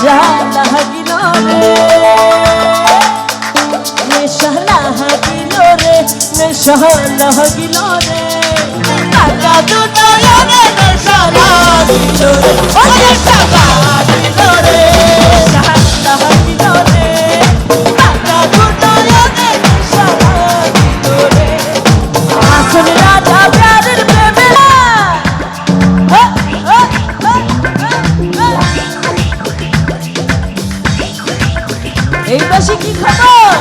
নেশা লাগিল রে, নেশা লাগিল রে, নেশা লাগিল রে, টাকা দুটো এনে নেশা লাগিল রে, ও নেশা লাগিল রে, নেশা লাগিল রে, টাকা দুটো এনে নেশা লাগিল রে, আসল রাজা প্যারের প্রেমেরা। এই পাশে কি খবর?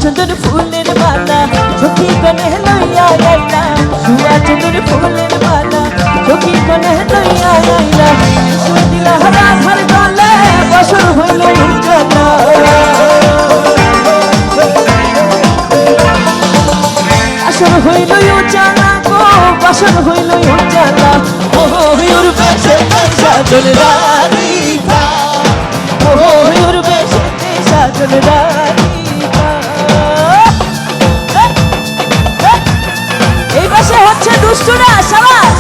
চন্দন ফুলের মালা সখী কনে লইয়া আইলা, সুয়া চন্দন ফুলের মালা সখী কনে লইয়া আইলা, দিলা রাধার গলে বসর হইল উজালা, আসর হইল উজালা গো, বসর হইল উজালা, ময়ূর বেশে সাজন রাধিকা, ময়ূর বেশে সাজন রাধিকা। এই পাশে হচ্ছে দুষ্টুরা সাবাস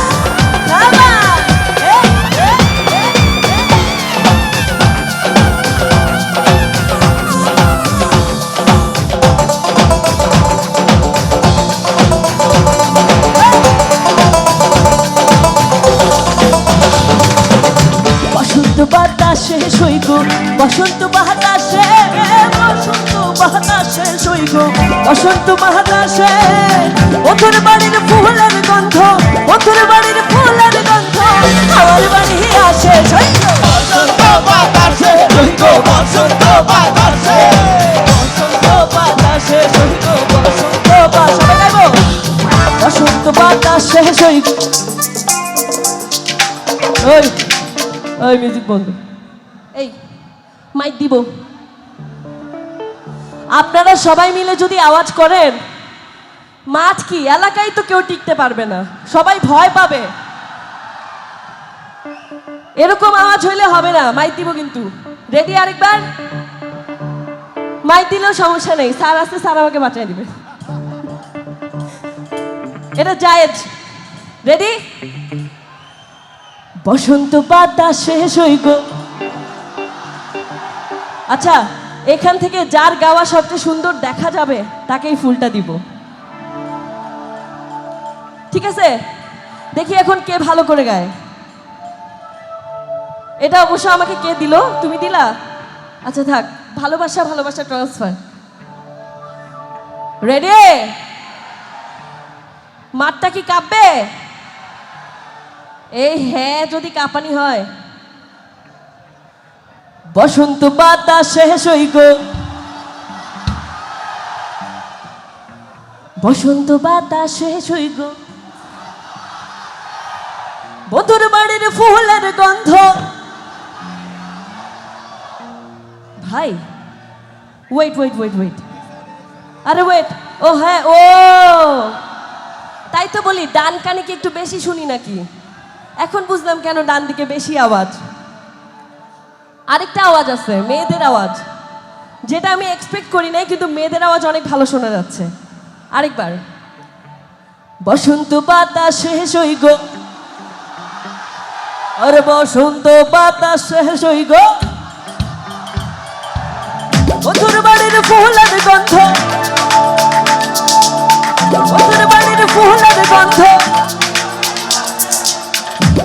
বসন্ত বাতাসে সইগ, বসন্ত বাতাসে, বসন্ত বাতাসে সইগ, বসন্ত বাতাসে, ওথর বাড়ির ফুলের গন্ধ, ওথর বাড়ির ফুলের গন্ধ, আমার বাড়ি আসে সইগ, বসন্ত বাতাসে সইগ, বসন্ত বাতাসে, বসন্ত বাতাসে সইগ, বসন্ত বাতাসে, গাইবো বসন্ত বাতাসে সইগ। ওই ওই মিউজিক বন্ধ, এই মাইক দিব। আপনারা সবাই মিলে যদি আওয়াজ করেন, মাঠ কি এলাকায় তো কেউ টিকতে পারবে না, সবাই ভয় পাবে। এরকম আওয়াজ হইলে হবে না, মাইক দিব কিন্তু। রেডি? আরেকবার মাইক দিলেও সমস্যা নেই, স্যার আসতে, স্যার আমাকে বাঁচাই দিবে, এটা জায়েজ। রেডি? বসন্ত বাতাসে সইগ। আচ্ছা, এখান থেকে যার গাওয়া সবচেয়ে সুন্দর দেখা যাবে তাকেই ফুলটা দিব, ঠিক আছে? দেখি এখন কে ভালো করে গায়। এটা অবশ্য আমাকে কে দিল? তুমি দিলা? আচ্ছা থাক, ভালোবাসা ভালোবাসা ট্রান্সফার। রেডি? মাঠটা কি কাঁপবে? এই হ্যাঁ, যদি কাঁপানি হয়। বসন্ত বাতাসে সইগ, বসন্ত বাতাসে সইগ, বধুর বাড়ির ফুলের গন্ধ। ভাই ওয়েট ওয়েট ওয়েট ওয়েট, আরে ওয়েট, ও হ্যাঁ, ও তাই তো বলি ডান কানে কি একটু বেশি শুনি নাকি? এখন বুঝলাম কেন ডান দিকে বেশি আওয়াজ। আরেকটা আওয়াজ আছে, মেয়েদের আওয়াজ, যেটা আমি এক্সপেক্ট করি নাই, কিন্তু মেয়েদের আওয়াজ অনেক ভালো শোনা যাচ্ছে। আরেকবার। বসন্ত বাতাসে সইগ, আরে বসন্ত বাতাসে সইগ, মধুর বাড়ির ফুলের গন্ধ, মধুর বাড়ির ফুলের গন্ধ,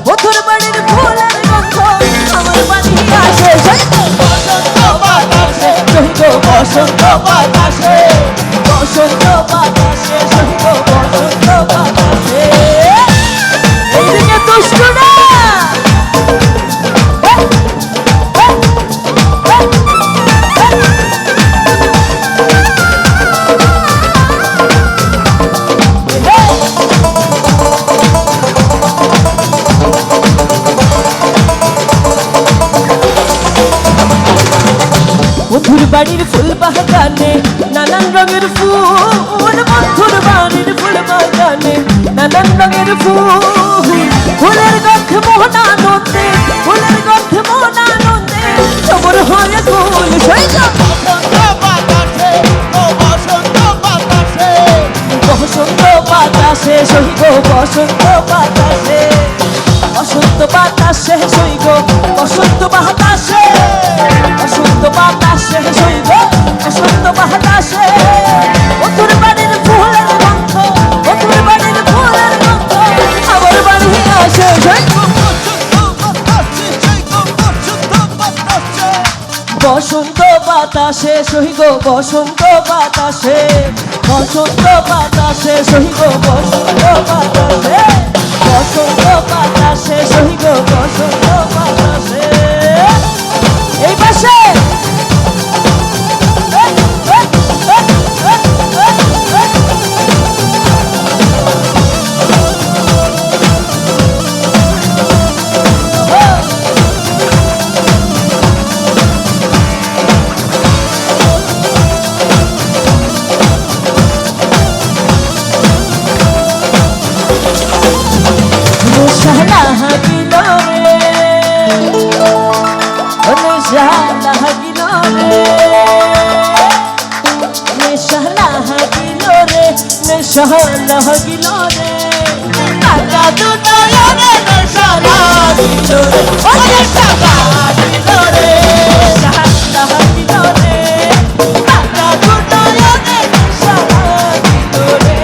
মধুর বাড়ির ফুলের গন্ধ আমার বাড়ি আসে বসন্ত বাতাসে সইগ, বসন্ত বাতাসে, বসন্ত বাতাসে সইগ, বসন্ত বাতাসে। এইদিকে দুষ্টুরা মধুর বাড়ির ফুল বাগানে নানান রঙের ফুল, মধুর বাড়ির ফুল বাগানে নানান রঙের ফুল, ফুলের গন্ধে মন আনন্দে, ফুলের গন্ধে মন আনন্দে সবর হয়ে ফুল সইগ, বসন্ত বাতাসে, ও বসন্ত বাতাসে, বসন্ত বাতাসে সইগ, বসন্ত বাতাসে, বসন্ত বাতাসে সইগ, বসন্ত বাতাসে, বসন্ত বাতাসে সইগ, বসন্ত বাতাসে, মধুর বাড়ির ফুলের গন্ধ, মধুর বাড়ির ফুলের গন্ধ আমার বাড়ি আসে সইগ, বসন্ত বাতাসে সইগ, বসন্ত বাতাসে, বসন্ত বাতাসে সইগ, বসন্ত বাতাসে, বসন্ত বাতাসে সইগ, বসন্ত বাতাসে। এই পাশে নেশা লাগিল রে, টাকা দুটো রে, নেশা লাগিল রে, ও নেশা লাগিল রে, নেশা লাগিল রে, টাকা দুটো রে, নেশা লাগিল রে।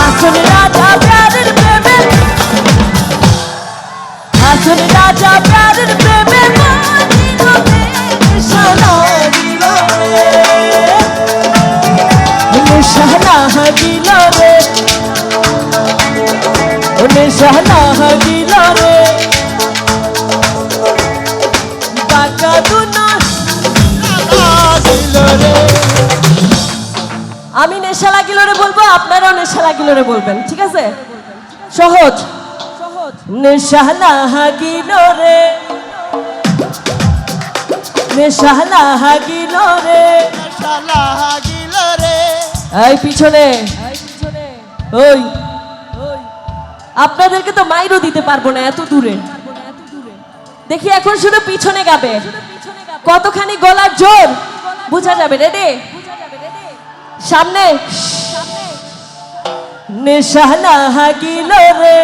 আসল রাজা প্যারের প্রেমে, আসল রাজা প্যারের প্রেমে বাজিল রে, নেশা লাগিল রে, নেশা লাগিল রে, ও নেশা লাগিল রে, টাকা দুটো লাগিল রে। আমি নেশা লাগিল রে বলবো, আপনারাও নেশা লাগিল রে বলবেন, ঠিক আছে? সহজ সহজ। নেশা লাগিল রে, নেশা লাগিল রে, নেশা লাগিল রে। এই পিছনে ওই আপনাদেরকে তো মাইরও দিতে পারবো না, এত দূরে। দেখি এখন শুধু পিছনে গাবে, কতখানি গলার জোর বোঝা যাবে। রেডি? সামনে। নেশা লাগিল রে,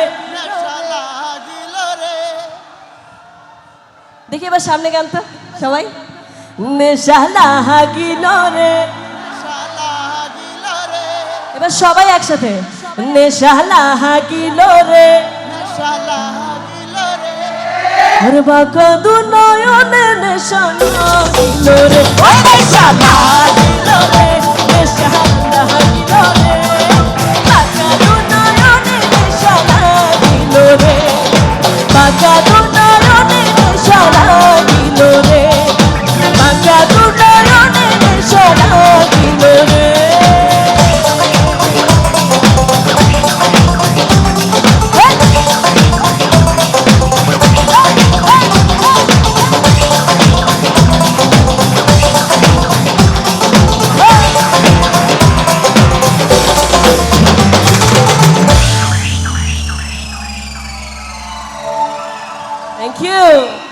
দেখি এবার সামনে গান তো সবাই। নেশা লাগিল রে, এবার সবাই একসাথে। নেশা লাগিল রে, আর বাঁকা দু নয়নে নেশা লাগিল রে, নেশা লাগিল রে, নেশা লাগিল রে, বাঁকা দু নয়নে নেশা লাগিল রে, বাঁকা দু নয়নে নেশা লাগিল রে, বাঁকা দু নয়নে নেশা লাগিল রে। Thank you.